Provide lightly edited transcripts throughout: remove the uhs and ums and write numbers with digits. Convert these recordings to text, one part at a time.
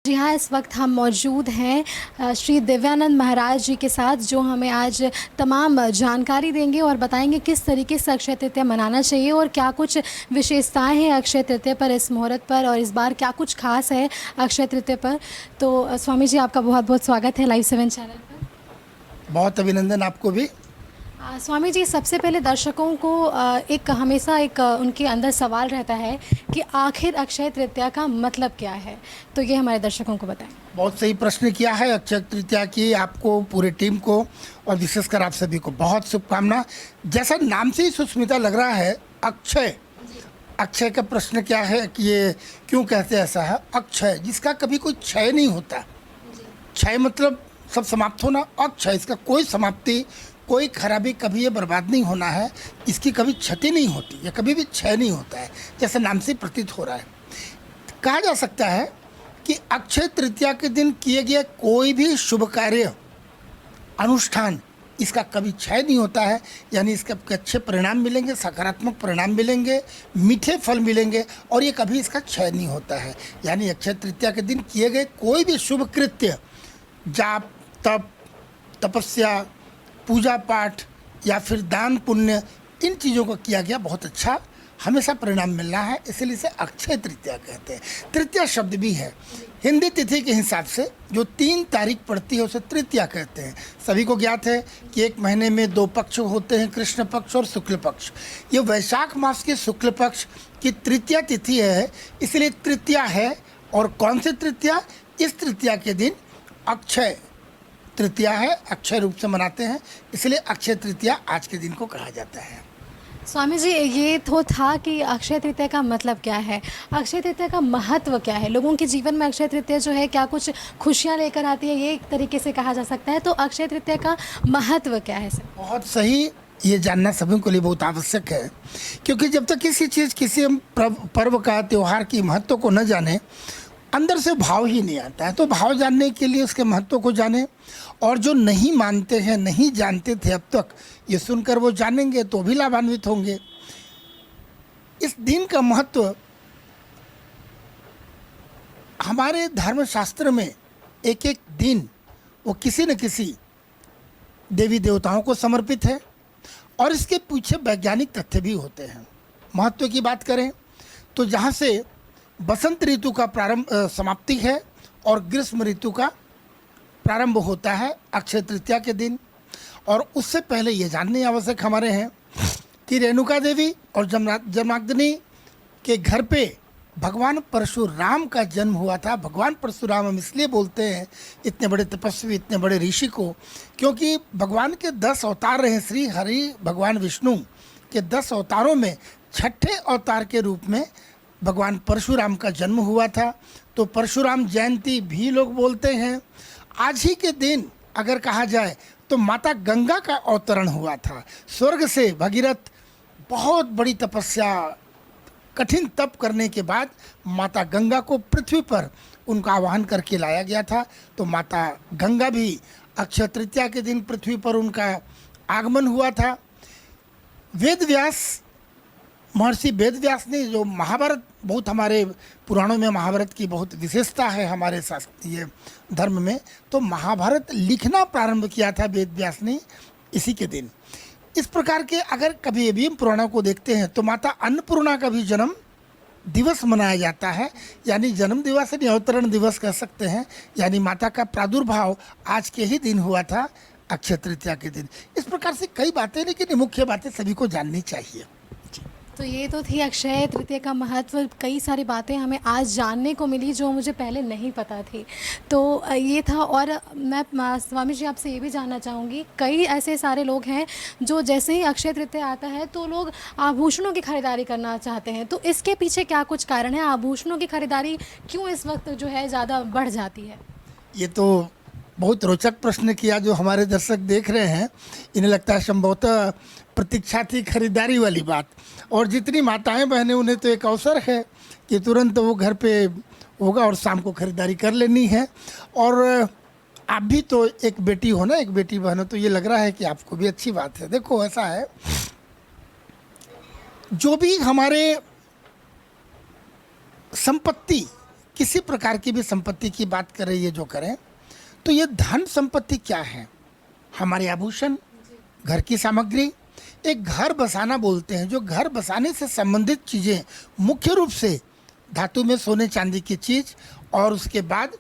जी हाँ, इस वक्त हम मौजूद हैं श्री दिव्यानंद महाराज जी के साथ, जो हमें आज तमाम जानकारी देंगे और बताएंगे किस तरीके से अक्षय तृतीया मनाना चाहिए और क्या कुछ विशेषताएं हैं अक्षय तृतीया पर, इस मुहूर्त पर, और इस बार क्या कुछ खास है अक्षय तृतीया पर। तो स्वामी जी, आपका बहुत बहुत स्वागत है लाइव 7 चैनल पर। बहुत अभिनंदन आपको भी। स्वामी जी, सबसे पहले दर्शकों को एक हमेशा एक उनके अंदर सवाल रहता है कि आखिर अक्षय तृतीया का मतलब क्या है, तो ये हमारे दर्शकों को बताएं। बहुत सही प्रश्न किया है। अक्षय तृतीया की आपको, पूरे टीम को और विशेषकर आप सभी को बहुत शुभकामना। जैसा नाम से ही सुस्मिता लग रहा है, अक्षय, अक्षय का प्रश्न क्या है कि ये क्यों कहते हैं ऐसा है। अक्षय जिसका कभी कोई क्षय नहीं होता, क्षय मतलब सब समाप्त होना, अक्षय इसका कोई समाप्ति, कोई खराबी, कभी ये बर्बाद नहीं होना है, इसकी कभी क्षति नहीं होती, ये कभी भी क्षय नहीं होता है, जैसे नाम से प्रतीत हो रहा है। कहा जा सकता है कि अक्षय तृतीया के दिन किए गए कोई भी शुभ कार्य, अनुष्ठान, इसका कभी क्षय नहीं होता है, यानी इसके अच्छे परिणाम मिलेंगे, सकारात्मक परिणाम मिलेंगे, मीठे फल मिलेंगे और ये कभी इसका क्षय नहीं होता है। यानी अक्षय तृतीया के दिन किए गए कोई भी शुभ कृत्य, जाप, तप, तपस्या, पूजा पाठ या फिर दान पुण्य, इन चीज़ों को किया गया बहुत अच्छा हमेशा परिणाम मिल रहा है, इसलिए इसे अक्षय तृतीया कहते हैं। तृतीया शब्द भी है, हिंदी तिथि के हिसाब से जो 3 तारीख पड़ती है उसे तृतीया कहते हैं। सभी को ज्ञात है कि एक महीने में 2 पक्ष होते हैं, कृष्ण पक्ष और शुक्ल पक्ष। ये वैशाख मास के शुक्ल पक्ष की तृतीया तिथि है, इसलिए तृतीया है। और कौन सी तृतीया? इस तृतीया के दिन अक्षय तृतीया है, अक्षय रूप से मनाते हैं, इसलिए अक्षय तृतीया आज के दिन को कहा जाता है। स्वामी जी, ये तो था कि अक्षय तृतीया का मतलब क्या है, अक्षय तृतीया का महत्व क्या है, लोगों के जीवन में अक्षय तृतीया जो है क्या कुछ खुशियाँ लेकर आती है, ये एक तरीके से कहा जा सकता है। तो अक्षय तृतीया का महत्व क्या है सर? बहुत सही, ये जानना सभी के लिए बहुत आवश्यक है, क्योंकि जब तक किसी चीज़, किसी हम पर्व का, त्यौहार की महत्व को न जाने, अंदर से भाव ही नहीं आता है। तो भाव जानने के लिए उसके महत्व को जाने, और जो नहीं मानते हैं, नहीं जानते थे अब तक, ये सुनकर वो जानेंगे तो भी लाभान्वित होंगे। इस दिन का महत्व हमारे धर्मशास्त्र में एक एक दिन वो किसी न किसी देवी देवताओं को समर्पित है, और इसके पीछे वैज्ञानिक तथ्य भी होते हैं। महत्व की बात करें तो जहाँ से बसंत ऋतु का समाप्ति है और ग्रीष्म ऋतु का प्रारंभ होता है अक्षय तृतीया के दिन। और उससे पहले ये जानने आवश्यक हमारे हैं कि रेणुका देवी और जमदग्नि के घर पे भगवान परशुराम का जन्म हुआ था। भगवान परशुराम हम इसलिए बोलते हैं इतने बड़े तपस्वी, इतने बड़े ऋषि को, क्योंकि भगवान के 10 अवतार रहे। श्री हरि भगवान विष्णु के 10 अवतारों में छठे अवतार के रूप में भगवान परशुराम का जन्म हुआ था। तो परशुराम जयंती भी लोग बोलते हैं। आज ही के दिन अगर कहा जाए तो माता गंगा का अवतरण हुआ था। स्वर्ग से भगीरथ बहुत बड़ी तपस्या, कठिन तप करने के बाद माता गंगा को पृथ्वी पर उनका आवाहन करके लाया गया था। तो माता गंगा भी अक्षय तृतीया के दिन पृथ्वी पर उनका आगमन हुआ था। महर्षि वेद व्यास ने जो महाभारत, बहुत हमारे पुराणों में महाभारत की बहुत विशेषता है हमारे ये धर्म में, तो महाभारत लिखना प्रारंभ किया था वेद व्यास ने इसी के दिन। इस प्रकार के अगर कभी भी पुराणों को देखते हैं तो माता अन्नपूर्णा का भी जन्म दिवस मनाया जाता है, यानी जन्म दिवस यानी अवतरण दिवस कह सकते हैं। यानी माता का प्रादुर्भाव आज के ही दिन हुआ था, अक्षय तृतीया के दिन। इस प्रकार से कई बातें, लेकिन मुख्य बातें सभी को जाननी चाहिए। तो ये तो थी अक्षय तृतीया का महत्व, कई सारी बातें हमें आज जानने को मिली जो मुझे पहले नहीं पता थी। तो ये था। और मैं स्वामी जी आपसे ये भी जानना चाहूँगी, कई ऐसे सारे लोग हैं जो जैसे ही अक्षय तृतीया आता है तो लोग आभूषणों की खरीदारी करना चाहते हैं, तो इसके पीछे क्या कुछ कारण है? आभूषणों की खरीदारी क्यों इस वक्त जो है ज़्यादा बढ़ जाती है? ये तो बहुत रोचक प्रश्न किया जो हमारे दर्शक देख रहे हैं। इन्हें लगता है संभवतः प्रतीक्षा थी खरीदारी वाली बात, और जितनी माताएं बहनें, उन्हें तो एक अवसर है कि तुरंत वो घर पे होगा और शाम को खरीदारी कर लेनी है। और आप भी तो एक बेटी हो ना, एक बेटी बहन हो, तो ये लग रहा है कि आपको भी अच्छी बात है। देखो ऐसा है, जो भी हमारे संपत्ति किसी प्रकार की भी संपत्ति की बात करें, ये जो करें, तो ये धन संपत्ति क्या है? हमारे आभूषण, घर की सामग्री। एक घर बसाना बोलते हैं, जो घर बसाने से संबंधित चीज़ें मुख्य रूप से धातु में सोने चांदी की चीज़, और उसके बाद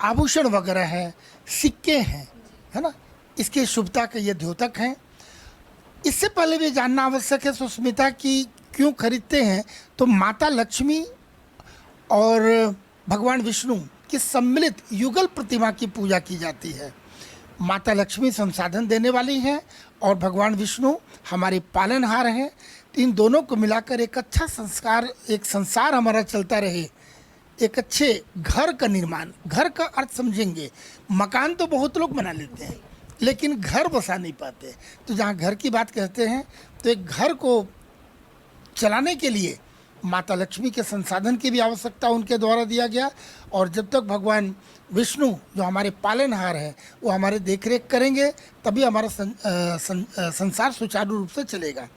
आभूषण वगैरह है, सिक्के हैं, है ना, इसकी शुभता के ये द्योतक हैं। इससे पहले भी जानना आवश्यक है सुस्मिता की क्यों खरीदते हैं, तो माता लक्ष्मी और भगवान विष्णु की सम्मिलित युगल प्रतिमा की पूजा की जाती है। माता लक्ष्मी संसाधन देने वाली हैं और भगवान विष्णु हमारे पालनहार हैं। तो इन दोनों को मिलाकर एक अच्छा संसार हमारा चलता रहे, एक अच्छे घर का निर्माण। घर का अर्थ समझेंगे, मकान तो बहुत लोग बना लेते हैं लेकिन घर बसा नहीं पाते। तो जहाँ घर की बात कहते हैं तो एक घर को चलाने के लिए माता लक्ष्मी के संसाधन की भी आवश्यकता उनके द्वारा दिया गया। और जब तक भगवान विष्णु जो हमारे पालनहार हैं वो हमारे देखरेख करेंगे तभी हमारा संसार सुचारू रूप से चलेगा।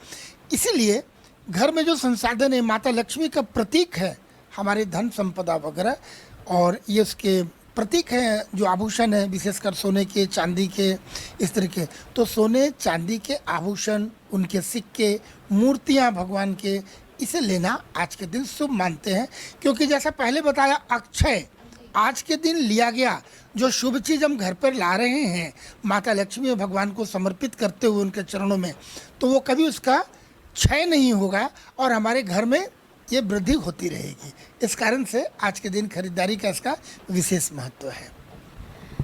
इसीलिए घर में जो संसाधन है माता लक्ष्मी का प्रतीक है, हमारे धन संपदा वगैरह, और ये उसके प्रतीक हैं जो आभूषण है, विशेषकर सोने के, चांदी के, इस तरह के। तो सोने चांदी के आभूषण, उनके सिक्के, मूर्तियां भगवान के, इसे लेना आज के दिन शुभ मानते हैं। क्योंकि जैसा पहले बताया, अक्षय आज के दिन लिया गया जो शुभ चीज़ हम घर पर ला रहे हैं माता लक्ष्मी और भगवान को समर्पित करते हुए उनके चरणों में, तो वो कभी उसका क्षय नहीं होगा और हमारे घर में ये वृद्धि होती रहेगी। इस कारण से आज के दिन खरीदारी का इसका विशेष महत्व है।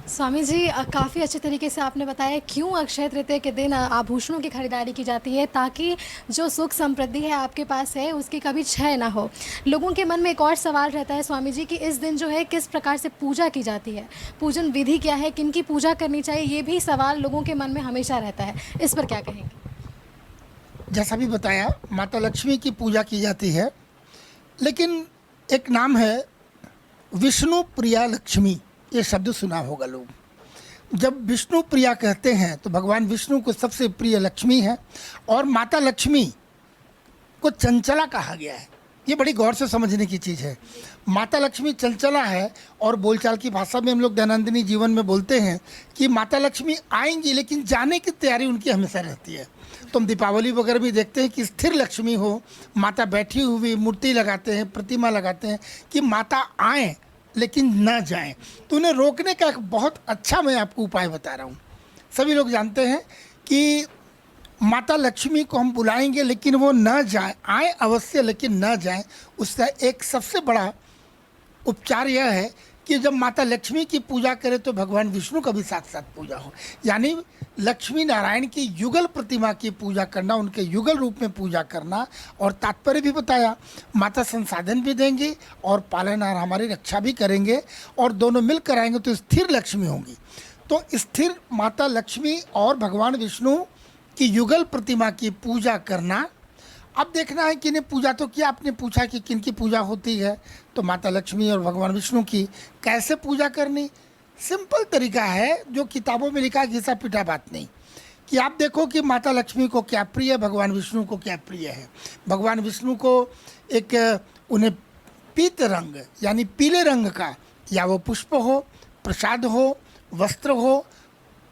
स्वामी जी, काफ़ी अच्छे तरीके से आपने बताया क्यों अक्षय तृतीया के दिन आभूषणों की खरीदारी की जाती है, ताकि जो सुख समृद्धि है आपके पास है उसकी कभी क्षय ना हो। लोगों के मन में एक और सवाल रहता है स्वामी जी कि इस दिन जो है किस प्रकार से पूजा की जाती है, पूजन विधि क्या है, किन की पूजा करनी चाहिए, ये भी सवाल लोगों के मन में हमेशा रहता है। इस पर क्या कहेंगे? जैसा भी बताया, माता लक्ष्मी की पूजा की जाती है, लेकिन एक नाम है विष्णु प्रिया लक्ष्मी, ये शब्द सुना होगा लोग। जब विष्णु प्रिया कहते हैं तो भगवान विष्णु को सबसे प्रिय लक्ष्मी है, और माता लक्ष्मी को चंचला कहा गया है। ये बड़ी गौर से समझने की चीज़ है। माता लक्ष्मी चंचला है, और बोलचाल की भाषा में हम लोग दैनंदिनी जीवन में बोलते हैं कि माता लक्ष्मी आएंगी लेकिन जाने की तैयारी उनकी हमेशा रहती है। तो हम दीपावली वगैरह भी देखते हैं कि स्थिर लक्ष्मी हो, माता बैठी हुई, मूर्ति लगाते हैं, प्रतिमा लगाते हैं कि माता आएँ लेकिन न जाएं। तो उन्हें रोकने का एक बहुत अच्छा मैं आपको उपाय बता रहा हूँ। सभी लोग जानते हैं कि माता लक्ष्मी को हम बुलाएंगे लेकिन वो न जाए, आए अवश्य लेकिन न जाए। उसका एक सबसे बड़ा उपचार यह है कि जब माता लक्ष्मी की पूजा करें तो भगवान विष्णु का भी साथ साथ पूजा हो, यानी लक्ष्मी नारायण की युगल प्रतिमा की पूजा करना, उनके युगल रूप में पूजा करना। और तात्पर्य भी बताया, माता संसाधन भी देंगे और पालनहार हमारी रक्षा भी करेंगे, और दोनों मिलकर आएंगे तो स्थिर लक्ष्मी होंगी। तो स्थिर माता लक्ष्मी और भगवान विष्णु की युगल प्रतिमा की पूजा करना। अब देखना है कि इन्हें पूजा तो किया, आपने पूछा कि किन की पूजा होती है, तो माता लक्ष्मी और भगवान विष्णु की। कैसे पूजा करनी? सिंपल तरीका है जो किताबों में लिखा है, घिसा पिटा बात नहीं। कि आप देखो कि माता लक्ष्मी को क्या प्रिय है, भगवान विष्णु को क्या प्रिय है। भगवान विष्णु को एक उन्हें पीत रंग यानी पीले रंग का, या वो पुष्प हो, प्रसाद हो, वस्त्र हो,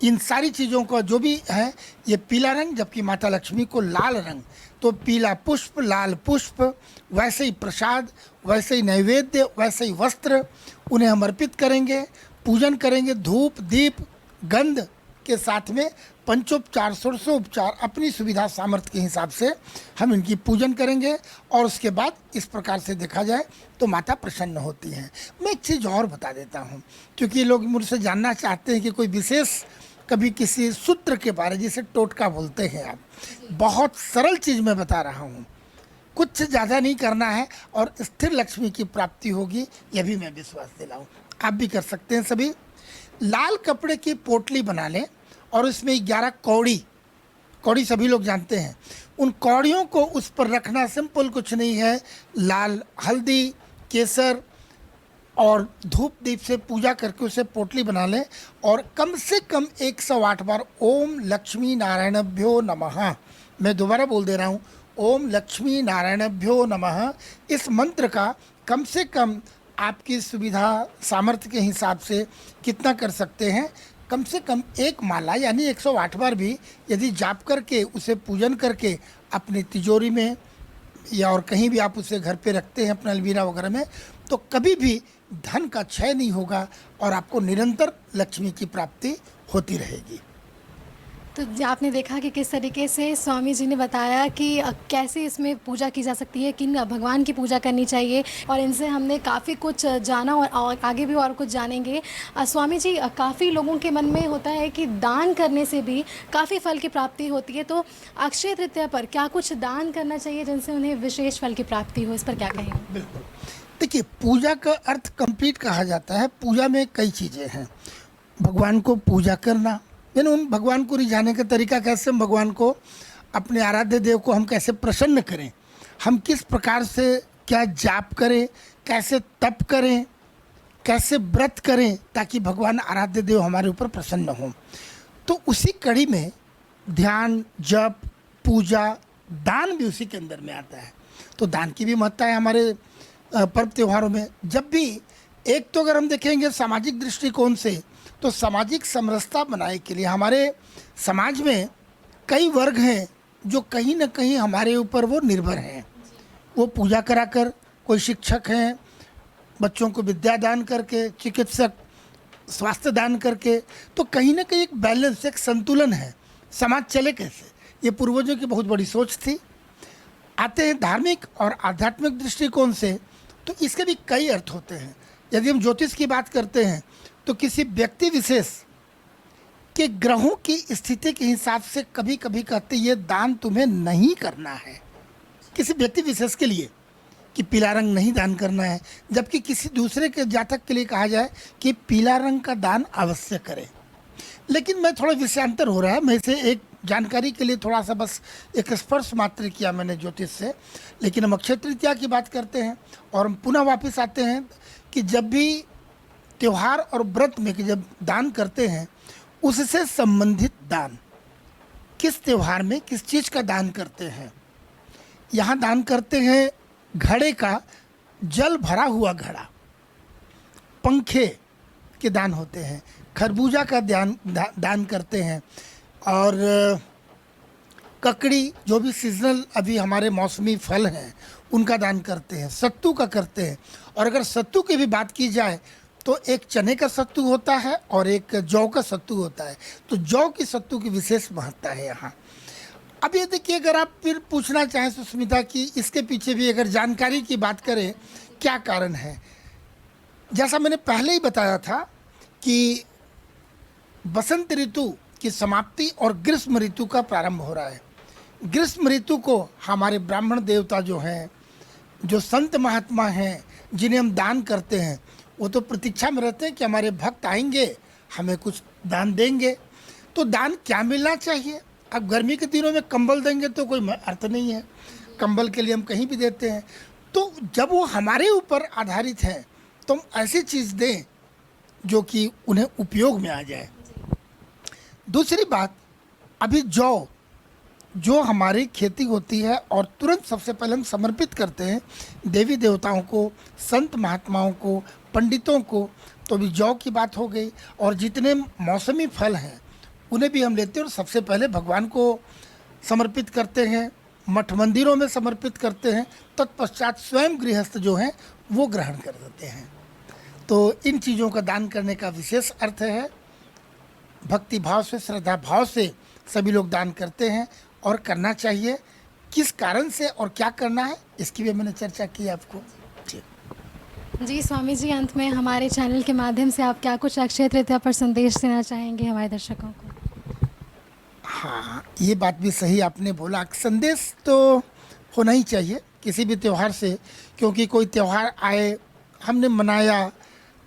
इन सारी चीज़ों का जो भी है ये पीला रंग, जबकि माता लक्ष्मी को लाल रंग। तो पीला पुष्प, लाल पुष्प, वैसे ही प्रसाद, वैसे ही नैवेद्य, वैसे ही वस्त्र उन्हें हम अर्पित करेंगे, पूजन करेंगे। धूप, दीप, गंध के साथ में पंचोपचार, षोडशोपचार अपनी सुविधा सामर्थ्य के हिसाब से हम इनकी पूजन करेंगे। और उसके बाद इस प्रकार से देखा जाए तो माता प्रसन्न होती हैं। मैं एक चीज़ और बता देता हूँ, क्योंकि लोग मुझसे जानना चाहते हैं कि कोई विशेष कभी किसी सूत्र के बारे, जिसे टोटका बोलते हैं आप। बहुत सरल चीज़ मैं बता रहा हूँ, कुछ ज़्यादा नहीं करना है और स्थिर लक्ष्मी की प्राप्ति होगी, यह भी मैं विश्वास दिलाऊँ। आप भी कर सकते हैं। सभी लाल कपड़े की पोटली बना लें और उसमें 11 कौड़ी सभी लोग जानते हैं, उन कौड़ियों को उस पर रखना। सिंपल, कुछ नहीं है। लाल हल्दी, केसर और धूप दीप से पूजा करके उसे पोटली बना लें, और कम से कम 108 बार ओम लक्ष्मी नारायणभ्यो नमः, मैं दोबारा बोल दे रहा हूँ, ओम लक्ष्मी नारायणभ्यो नमः, इस मंत्र का कम से कम आपकी सुविधा सामर्थ्य के हिसाब से कितना कर सकते हैं। कम से कम एक माला यानी 108 बार भी यदि जाप करके उसे पूजन करके अपनी तिजोरी में या और कहीं भी आप उसे घर पे रखते हैं अपना अलमीरा वगैरह में, तो कभी भी धन का क्षय नहीं होगा और आपको निरंतर लक्ष्मी की प्राप्ति होती रहेगी। तो आपने देखा कि किस तरीके से स्वामी जी ने बताया कि कैसे इसमें पूजा की जा सकती है, किन भगवान की पूजा करनी चाहिए, और इनसे हमने काफ़ी कुछ जाना और आगे भी और कुछ जानेंगे। स्वामी जी, काफ़ी लोगों के मन में होता है कि दान करने से भी काफ़ी फल की प्राप्ति होती है, तो अक्षय तृतीया पर क्या कुछ दान करना चाहिए जिनसे उन्हें विशेष फल की प्राप्ति हो, इस पर क्या कहेंगे? बिल्कुल, देखिए पूजा का अर्थ कंप्लीट कहा जाता है। पूजा में कई चीज़ें हैं। भगवान को पूजा करना, यानी उन भगवान को रिझाने का तरीका कैसे, हम भगवान को, अपने आराध्य देव को हम कैसे प्रसन्न करें, हम किस प्रकार से क्या जाप करें, कैसे तप करें, कैसे व्रत करें ताकि भगवान आराध्य देव हमारे ऊपर प्रसन्न हों। तो उसी कड़ी में ध्यान, जप, पूजा, दान भी उसी के अंदर में आता है। तो दान की भी महत्ता है हमारे पर्व त्योहारों में। जब भी एक तो अगर हम देखेंगे सामाजिक दृष्टिकोण से, तो सामाजिक समरसता बनाने के लिए हमारे समाज में कई वर्ग हैं जो कहीं ना कहीं हमारे ऊपर वो निर्भर हैं। वो पूजा कराकर, कोई शिक्षक हैं, बच्चों को विद्या दान करके, चिकित्सक स्वास्थ्य दान करके, तो कहीं ना कहीं एक बैलेंस, एक संतुलन है। समाज चले कैसे, ये पूर्वजों की बहुत बड़ी सोच थी। आते हैं धार्मिक और आध्यात्मिक दृष्टिकोण से, तो इसके भी कई अर्थ होते हैं। यदि हम ज्योतिष की बात करते हैं तो किसी व्यक्ति विशेष के ग्रहों की स्थिति के हिसाब से कभी कभी कहते ये दान तुम्हें नहीं करना है, किसी व्यक्ति विशेष के लिए कि पीला रंग नहीं दान करना है, जबकि किसी दूसरे के जातक के लिए कहा जाए कि पीला रंग का दान अवश्य करें। लेकिन मैं थोड़ा विषयांतर हो रहा है, मैं इसे एक जानकारी के लिए थोड़ा सा बस एक स्पर्श मात्र किया मैंने ज्योतिष से। लेकिन हम अक्षय तृतीया की बात करते हैं और हम पुनः वापस आते हैं कि जब भी त्यौहार और व्रत में कि जब दान करते हैं, उससे संबंधित दान, किस त्यौहार में किस चीज़ का दान करते हैं। यहाँ दान करते हैं घड़े का, जल भरा हुआ घड़ा, पंखे के दान होते हैं, खरबूजा का दान करते हैं, और ककड़ी, जो भी सीजनल अभी हमारे मौसमी फल हैं उनका दान करते हैं, सत्तू का करते हैं। और अगर सत्तू की भी बात की जाए तो एक चने का सत्तू होता है और एक जौ का सत्तू होता है। तो जौ की सत्तू की विशेष महत्ता है यहाँ। अब ये देखिए, अगर आप फिर पूछना चाहें सुस्मिता कि इसके पीछे भी अगर जानकारी की बात करें क्या कारण है, जैसा मैंने पहले ही बताया था कि बसंत ऋतु की समाप्ति और ग्रीष्म ऋतु का प्रारंभ हो रहा है। ग्रीष्म ऋतु को हमारे ब्राह्मण देवता जो हैं, जो संत महात्मा हैं, जिन्हें हम दान करते हैं, वो तो प्रतीक्षा में रहते हैं कि हमारे भक्त आएंगे, हमें कुछ दान देंगे। तो दान क्या मिलना चाहिए? अब गर्मी के दिनों में कंबल देंगे तो कोई अर्थ नहीं है, कंबल के लिए हम कहीं भी देते हैं। तो जब वो हमारे ऊपर आधारित है तो हम ऐसी चीज़ दें जो कि उन्हें उपयोग में आ जाए। दूसरी बात, अभी जौ जो हमारी खेती होती है और तुरंत सबसे पहले हम समर्पित करते हैं देवी देवताओं को, संत महात्माओं को, पंडितों को, तो अभी जौ की बात हो गई। और जितने मौसमी फल हैं उन्हें भी हम लेते हैं और सबसे पहले भगवान को समर्पित करते हैं, मठ मंदिरों में समर्पित करते हैं, तत्पश्चात स्वयं गृहस्थ जो हैं वो ग्रहण कर देते हैं। तो इन चीज़ों का दान करने का विशेष अर्थ है। भक्ति भाव से, श्रद्धा भाव से सभी लोग दान करते हैं और करना चाहिए। किस कारण से और क्या करना है इसकी भी मैंने चर्चा की आपको। जी स्वामी जी, अंत में हमारे चैनल के माध्यम से आप क्या कुछ अक्षय तृतीया पर संदेश देना चाहेंगे हमारे दर्शकों को? हाँ, ये बात भी सही आपने बोला। संदेश तो होना ही चाहिए किसी भी त्यौहार से, क्योंकि कोई त्यौहार आए, हमने मनाया,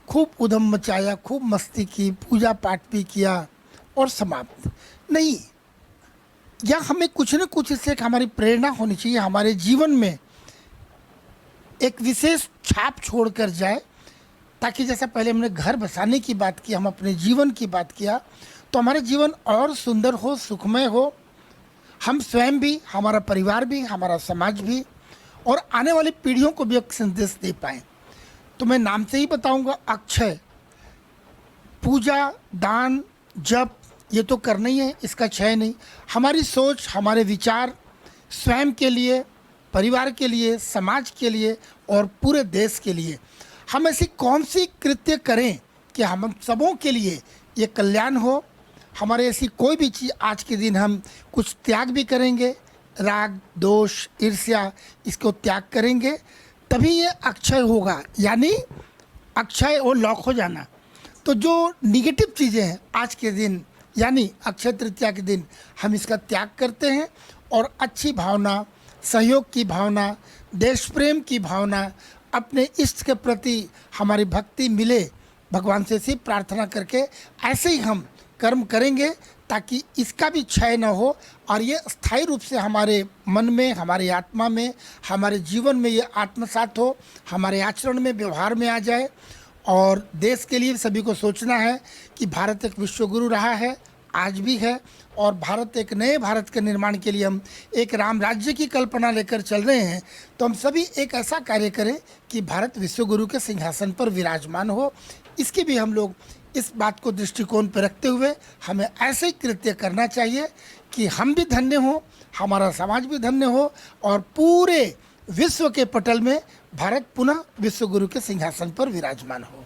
खूब उधम मचाया, खूब मस्ती की, पूजा पाठ भी किया और समाप्त नहीं। या हमें कुछ न कुछ इससे हमारी प्रेरणा होनी चाहिए, हमारे जीवन में एक विशेष छाप छोड़ कर जाए, ताकि जैसा पहले हमने घर बसाने की बात की, हम अपने जीवन की बात किया, तो हमारा जीवन और सुंदर हो, सुखमय हो, हम स्वयं भी, हमारा परिवार भी, हमारा समाज भी, और आने वाली पीढ़ियों को भी एक संदेश दे पाएँ। तो मैं नाम से ही बताऊंगा, अक्षय। पूजा, दान, जप ये तो करना ही है, इसका क्षय नहीं। हमारी सोच, हमारे विचार स्वयं के लिए, परिवार के लिए, समाज के लिए और पूरे देश के लिए हम ऐसी कौन सी कृत्य करें कि हम सबों के लिए ये कल्याण हो। हमारे ऐसी कोई भी चीज़ आज के दिन हम कुछ त्याग भी करेंगे, राग, दोष, ईर्ष्या, इसको त्याग करेंगे, तभी ये अक्षय होगा, यानी अक्षय और लॉक हो जाना। तो जो निगेटिव चीज़ें हैं आज के दिन यानी अक्षय तृतीया के दिन हम इसका त्याग करते हैं और अच्छी भावना, सहयोग की भावना, देश प्रेम की भावना, अपने इष्ट के प्रति हमारी भक्ति मिले, भगवान से ऐसी प्रार्थना करके ऐसे ही हम कर्म करेंगे ताकि इसका भी क्षय न हो और ये स्थायी रूप से हमारे मन में, हमारी आत्मा में, हमारे जीवन में ये आत्मसात हो, हमारे आचरण में, व्यवहार में आ जाए। और देश के लिए सभी को सोचना है कि भारत एक विश्वगुरु रहा है, आज भी है, और भारत एक नए भारत के निर्माण के लिए हम एक राम राज्य की कल्पना लेकर चल रहे हैं। तो हम सभी एक ऐसा कार्य करें कि भारत विश्वगुरु के सिंहासन पर विराजमान हो। इसकी भी हम लोग इस बात को दृष्टिकोण पर रखते हुए हमें ऐसे ही कृत्य करना चाहिए कि हम भी धन्य हो, हमारा समाज भी धन्य हो और पूरे विश्व के पटल में भारत पुनः विश्वगुरु के सिंहासन पर विराजमान हो।